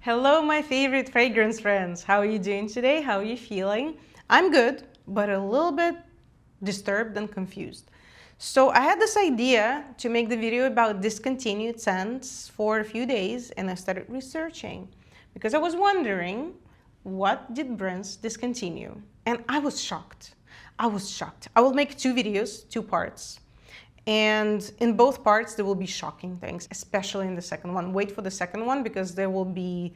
Hello, my favorite fragrance friends. How are you doing today? How are you feeling? I'm good, but a little bit disturbed and confused. So I had this idea to make the video about discontinued scents for a few days, and I started researching because I was wondering, what did brands discontinue? And I was shocked. I will make two videos, two parts. And in both parts, there will be shocking things, especially in the second one. Wait for the second one because there will be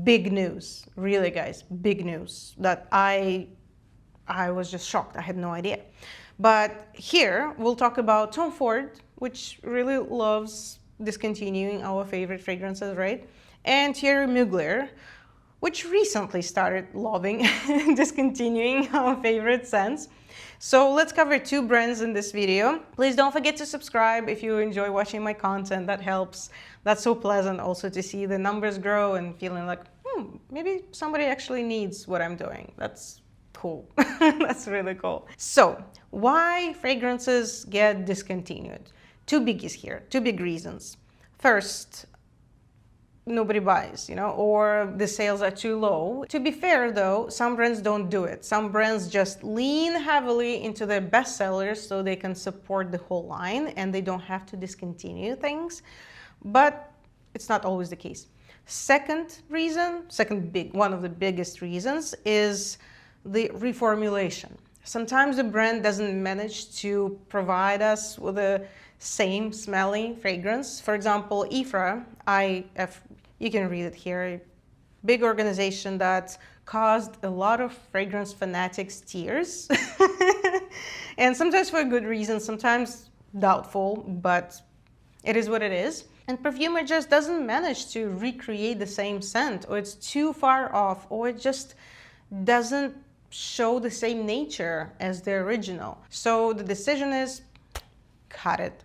big news. Really, guys, big news that I was just shocked. I had no idea. But here, we'll talk about Tom Ford, which really loves discontinuing our favorite fragrances, right? And here, Mugler, which recently started loving discontinuing our favorite scents. So let's cover two brands in this video. Please don't forget to subscribe if you enjoy watching my content. That helps. That's so pleasant also to see the numbers grow and feeling like, maybe somebody actually needs what I'm doing. That's cool. That's really cool. So why fragrances get discontinued? Two biggies here, two big reasons. First, nobody buys, or the sales are too low. To be fair though, some brands don't do it. Some brands just lean heavily into their best sellers so they can support the whole line and they don't have to discontinue things. But it's not always the case. Second reason, one of the biggest reasons is the reformulation. Sometimes the brand doesn't manage to provide us with the same smelling fragrance. For example, IFRA, you can read it here, a big organization that caused a lot of fragrance fanatics tears. And sometimes for a good reason, sometimes doubtful, but it is what it is. And perfumer just doesn't manage to recreate the same scent, or it's too far off, or it just doesn't show the same nature as the original. So the decision is, cut it.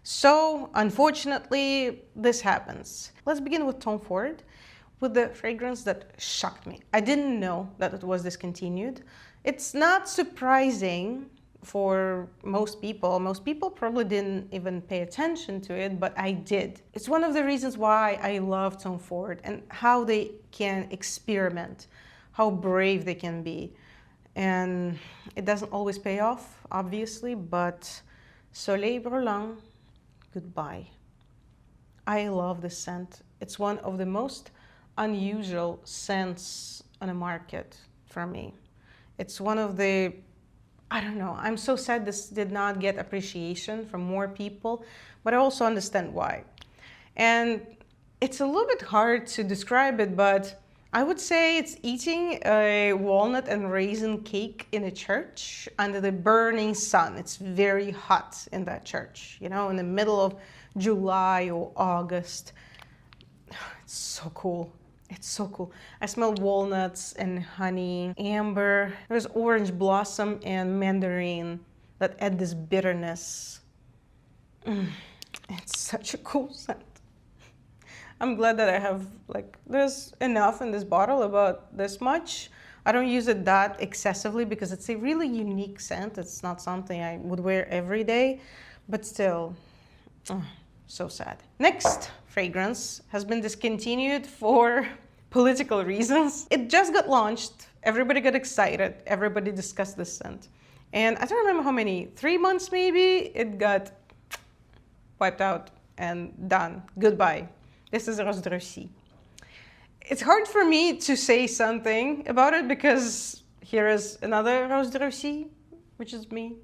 So unfortunately, this happens. Let's begin with Tom Ford, with the fragrance that shocked me. I didn't know that it was discontinued. It's not surprising for most people. Most people probably didn't even pay attention to it, but I did. It's one of the reasons why I love Tom Ford and how they can experiment, how brave they can be. And it doesn't always pay off, obviously, but Soleil Brûlant, goodbye. I love this scent. It's one of the most unusual scents on the market for me. It's one of the, I don't know, I'm so sad this did not get appreciation from more people, but I also understand why. And it's a little bit hard to describe it, but I would say it's eating a walnut and raisin cake in a church under the burning sun. It's very hot in that church, in the middle of July or August. It's so cool. It's so cool. I smell walnuts and honey, amber. There's orange blossom and mandarin that add this bitterness. It's such a cool scent. I'm glad that I have, there's enough in this bottle, about this much. I don't use it that excessively because it's a really unique scent. It's not something I would wear every day, but still, so sad. Next fragrance has been discontinued for political reasons. It just got launched. Everybody got excited. Everybody discussed this scent. And I don't remember how many, 3 months maybe, it got wiped out and done. Goodbye. This is Russie. It's hard for me to say something about it because here is another Russie, which is me,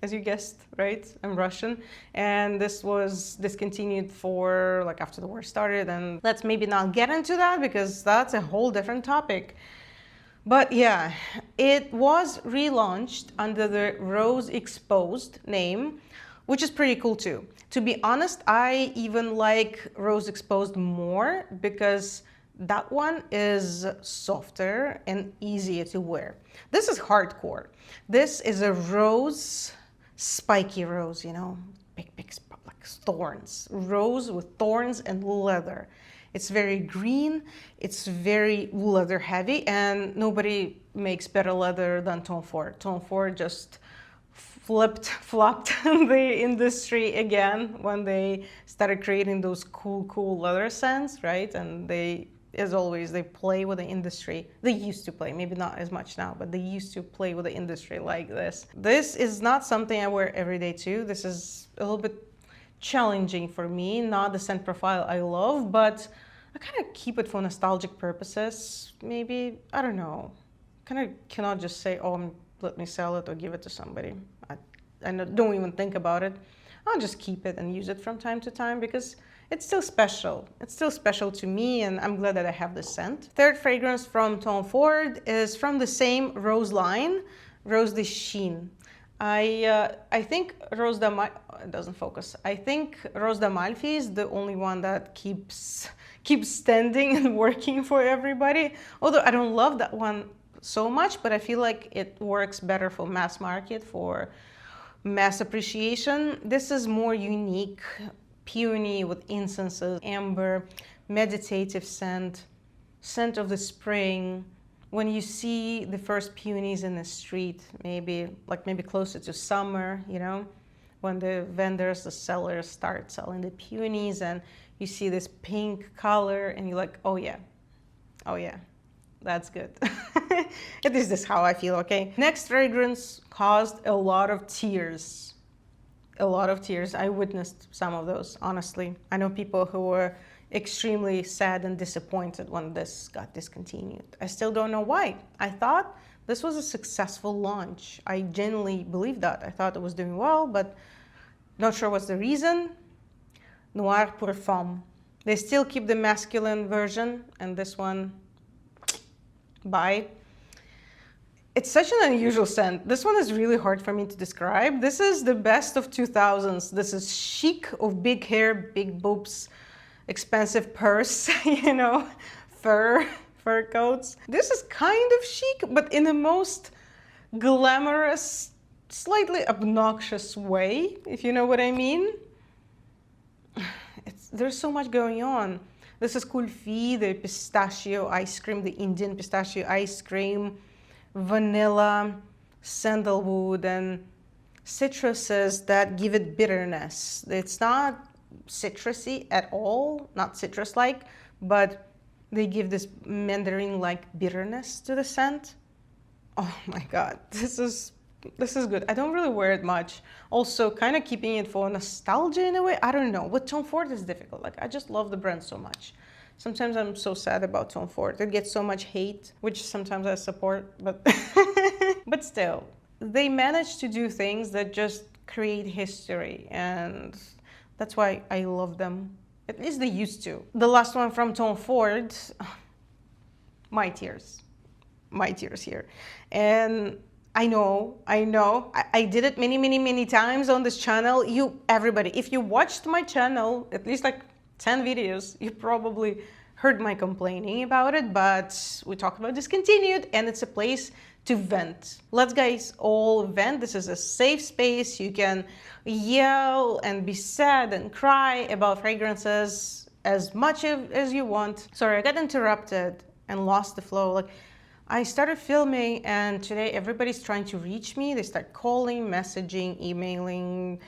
as you guessed, right? I'm Russian. And this was discontinued for after the war started. And let's maybe not get into that because that's a whole different topic. But yeah, it was relaunched under the Rose Exposed name, which is pretty cool too. To be honest, I even like Rose Exposed more because that one is softer and easier to wear. This is hardcore. This is a rose, spiky rose, big thorns. Rose with thorns and leather. It's very green, it's very leather heavy, and nobody makes better leather than Tom Ford. Tom Ford just flopped the industry again when they started creating those cool leather scents, right? And they as always, they play with the industry. They used to play, maybe not as much now, but they used to play with the industry like this. This is not something I wear every day too. This is a little bit challenging for me, not the scent profile I love, but I kind of keep it for nostalgic purposes. Maybe, I don't know. Kind of cannot just say, oh, let me sell it or give it to somebody. I don't even think about it. I'll just keep it and use it from time to time because it's still special. It's still special to me, and I'm glad that I have this scent. Third fragrance from Tom Ford is from the same rose line, Rose de Chine. I think Rose d'Amalfi, it doesn't focus. I think Rose d'Amalfi is the only one that keeps standing and working for everybody. Although I don't love that one so much, but I feel like it works better for mass market, for mass appreciation. This is more unique, peony with incenses, amber, meditative scent, scent of the spring. When you see the first peonies in the street, maybe closer to summer, you know, when the vendors, the sellers start selling the peonies and you see this pink color and you're like, oh yeah, that's good. At least that's how I feel, okay? Next fragrance caused a lot of tears. A lot of tears. I witnessed some of those, honestly. I know people who were extremely sad and disappointed when this got discontinued. I still don't know why. I thought this was a successful launch. I genuinely believe that. I thought it was doing well, but not sure what's the reason. Noir pour Femme. They still keep the masculine version, and this one, bye. It's such an unusual scent. This one is really hard for me to describe. This is the best of 2000s. This is chic of big hair, big boobs, expensive purse, you know, fur coats. This is kind of chic, but in the most glamorous, slightly obnoxious way, if you know what I mean. There's so much going on. This is kulfi, the pistachio ice cream, the Indian pistachio ice cream, vanilla, sandalwood, and citruses that give it bitterness. It's not citrusy at all, not citrus-like, but they give this mandarin-like bitterness to the scent. Oh my God, this is good. I don't really wear it much. Also, kind of keeping it for nostalgia in a way. I don't know. With Tom Ford is difficult. Like, I just love the brand so much. Sometimes I'm so sad about Tom Ford. It gets so much hate, which sometimes I support, but but still, they manage to do things that just create history, and that's why I love them. At least they used to. The last one from Tom Ford, my tears here. And I know, I did it many times on this channel. Everybody, if you watched my channel, at least like 10 videos, you probably heard my complaining about it, but we talked about Discontinued, and it's a place to vent. Let's guys all vent. This is a safe space. You can yell and be sad and cry about fragrances as much as you want. Sorry, I got interrupted and lost the flow. Like, I started filming, and today everybody's trying to reach me. They start calling, messaging, emailing,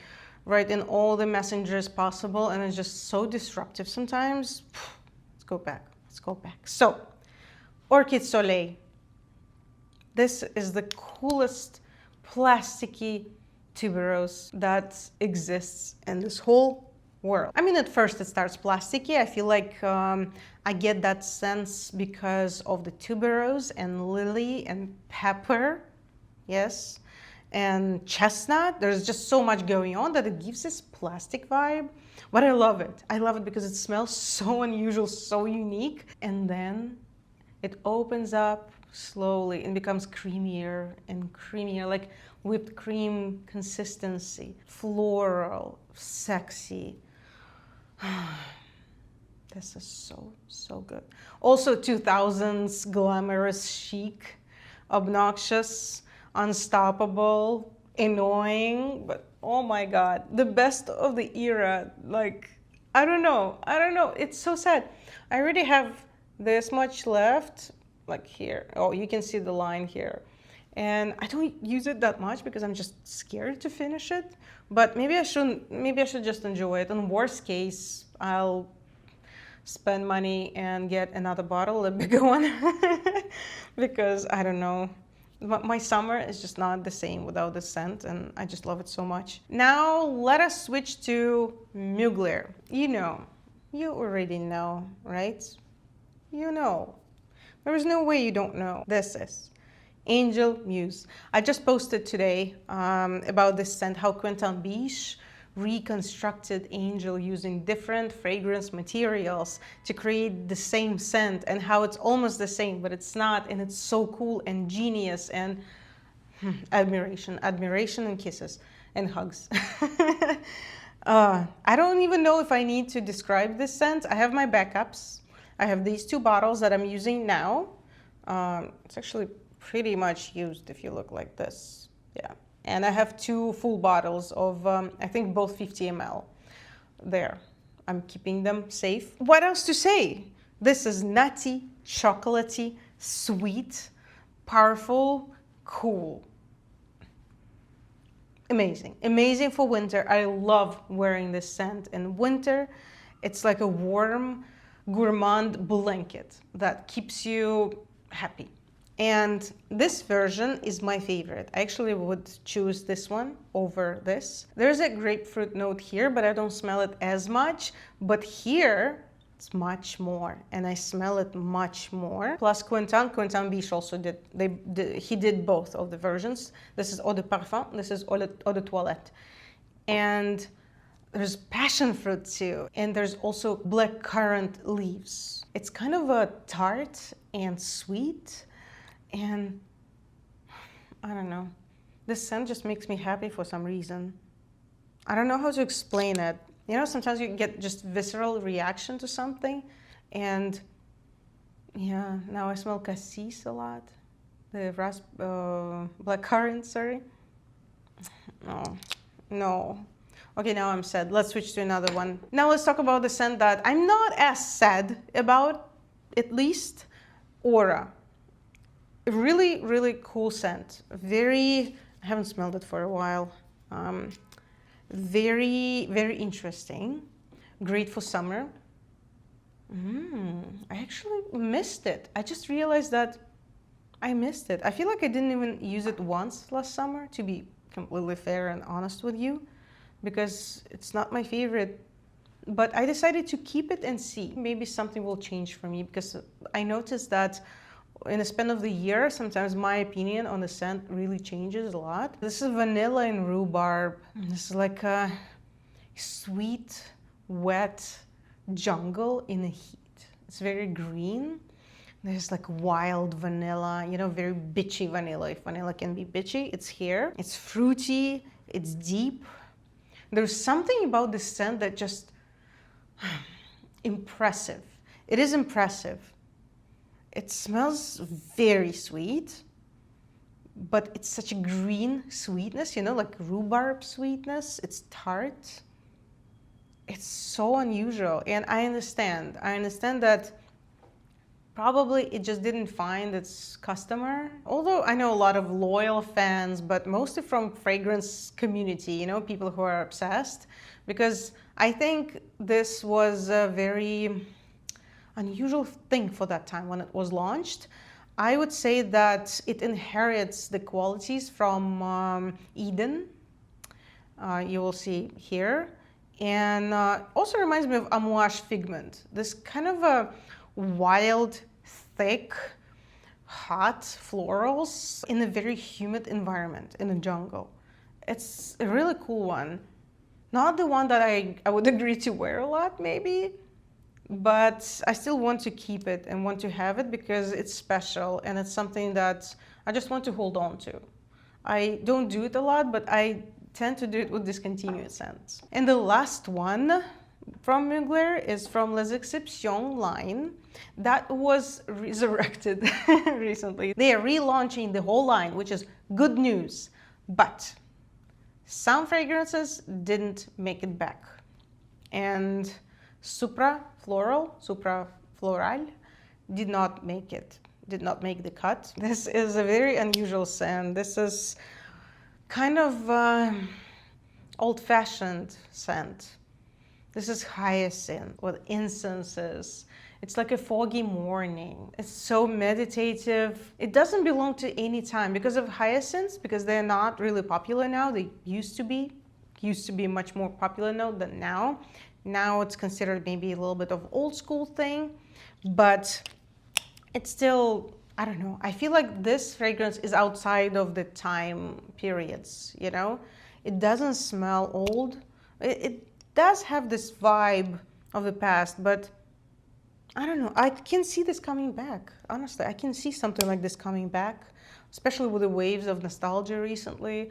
right, in all the messengers possible, and it's just so disruptive sometimes. Let's go back. So, Orchid Soleil. This is the coolest plasticky tuberose that exists in this whole world. I mean, at first it starts plasticky. I feel like I get that sense because of the tuberose and lily and pepper, yes, and chestnut. There's just so much going on that it gives this plastic vibe, but I love it. I love it because it smells so unusual, so unique, and then it opens up slowly and becomes creamier and creamier, like whipped cream consistency, floral, sexy. This is so good. Also 2000s glamorous, chic, obnoxious, unstoppable, annoying, but oh my God, the best of the era. Like, I don't know, it's so sad. I already have this much left, like here. Oh, you can see the line here. And I don't use it that much because I'm just scared to finish it. But maybe I should just enjoy it. In worst case, I'll spend money and get another bottle, a bigger one, because I don't know. My summer is just not the same without the scent, and I just love it so much. Now let us switch to Mugler. You already know, right? You know. There is no way you don't know. This is Angel Muse. I just posted today about this scent, how Quentin Biche reconstructed Angel using different fragrance materials to create the same scent, and how it's almost the same, but it's not, and it's so cool and genius, and admiration and kisses and hugs. I don't even know if I need to describe this scent. I have my backups. I have these 2 bottles that I'm using now. It's actually pretty much used if you look like this. Yeah. And I have 2 full bottles of, I think both 50 ml. There. I'm keeping them safe. What else to say? This is nutty, chocolatey, sweet, powerful, cool. Amazing. Amazing for winter. I love wearing this scent in winter. It's like a warm, gourmand blanket that keeps you happy. And this version is my favorite. I actually would choose this one over this. There's a grapefruit note here, but I don't smell it as much. But here, it's much more, and I smell it much more. Plus Quentin Biche also he did both of the versions. This is Eau de Parfum, this is Eau de Toilette. And there's passion fruit too, and there's also blackcurrant leaves. It's kind of a tart and sweet, and I don't know. This scent just makes me happy for some reason. I don't know how to explain it. Sometimes you get just visceral reaction to something, and yeah, now I smell cassis a lot. The blackcurrant, sorry. No. Okay, now I'm sad. Let's switch to another one. Now let's talk about the scent that I'm not as sad about, at least, Aura. Really, really cool scent. I haven't smelled it for a while. Very, very interesting. Great for summer. I actually missed it. I just realized that I missed it. I feel like I didn't even use it once last summer, to be completely fair and honest with you, because it's not my favorite. But I decided to keep it and see. Maybe something will change for me, because I noticed that in the span of the year, sometimes my opinion on the scent really changes a lot. This is vanilla and rhubarb. This is like a sweet, wet jungle in the heat. It's very green. There's like wild vanilla, very bitchy vanilla. If vanilla can be bitchy, it's here. It's fruity, it's deep. There's something about this scent that just impressive. It is impressive. It smells very sweet, but it's such a green sweetness, like rhubarb sweetness. It's tart. It's so unusual, and I understand. I understand that probably it just didn't find its customer. Although I know a lot of loyal fans, but mostly from fragrance community, people who are obsessed, because I think this was a very unusual thing for that time when it was launched. I would say that it inherits the qualities from Eden. You will see here. And also reminds me of Amouage Figment. This kind of a wild, thick, hot florals in a very humid environment, in a jungle. It's a really cool one. Not the one that I would agree to wear a lot, maybe, but I still want to keep it and want to have it because it's special and it's something that I just want to hold on to. I don't do it a lot, but I tend to do it with discontinued scents. And the last one from Mugler is from Les Exceptions line that was resurrected recently. They are relaunching the whole line, which is good news, but some fragrances didn't make it back. And Supra Floral did not make the cut. This is a very unusual scent. This is kind of old-fashioned scent. This is hyacinth with incenses. It's like a foggy morning. It's so meditative. It doesn't belong to any time because of hyacinths, because they're not really popular now. They used to be much more popular now than now. Now it's considered maybe a little bit of old school thing, but it's still, I don't know. I feel like this fragrance is outside of the time periods, you know? It doesn't smell old. It does have this vibe of the past, but I don't know. I can see this coming back. Honestly, I can see something like this coming back, especially with the waves of nostalgia recently.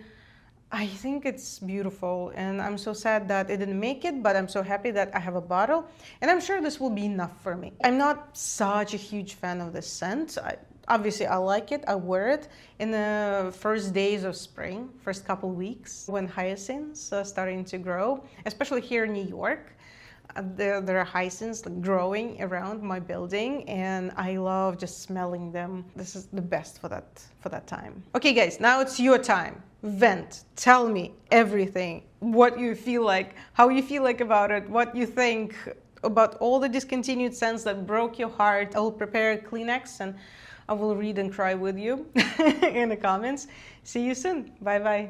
I think it's beautiful, and I'm so sad that it didn't make it, but I'm so happy that I have a bottle, and I'm sure this will be enough for me. I'm not such a huge fan of this scent. Obviously, I like it. I wear it in the first days of spring, first couple weeks, when hyacinths are starting to grow, especially here in New York. There are hyacinths growing around my building, and I love just smelling them. This is the best for that time. Okay, guys, now it's your time. Vent. Tell me everything. What you feel like, how you feel like about it, what you think about all the discontinued scents that broke your heart. I will prepare a Kleenex and I will read and cry with you in the comments. See you soon. Bye bye.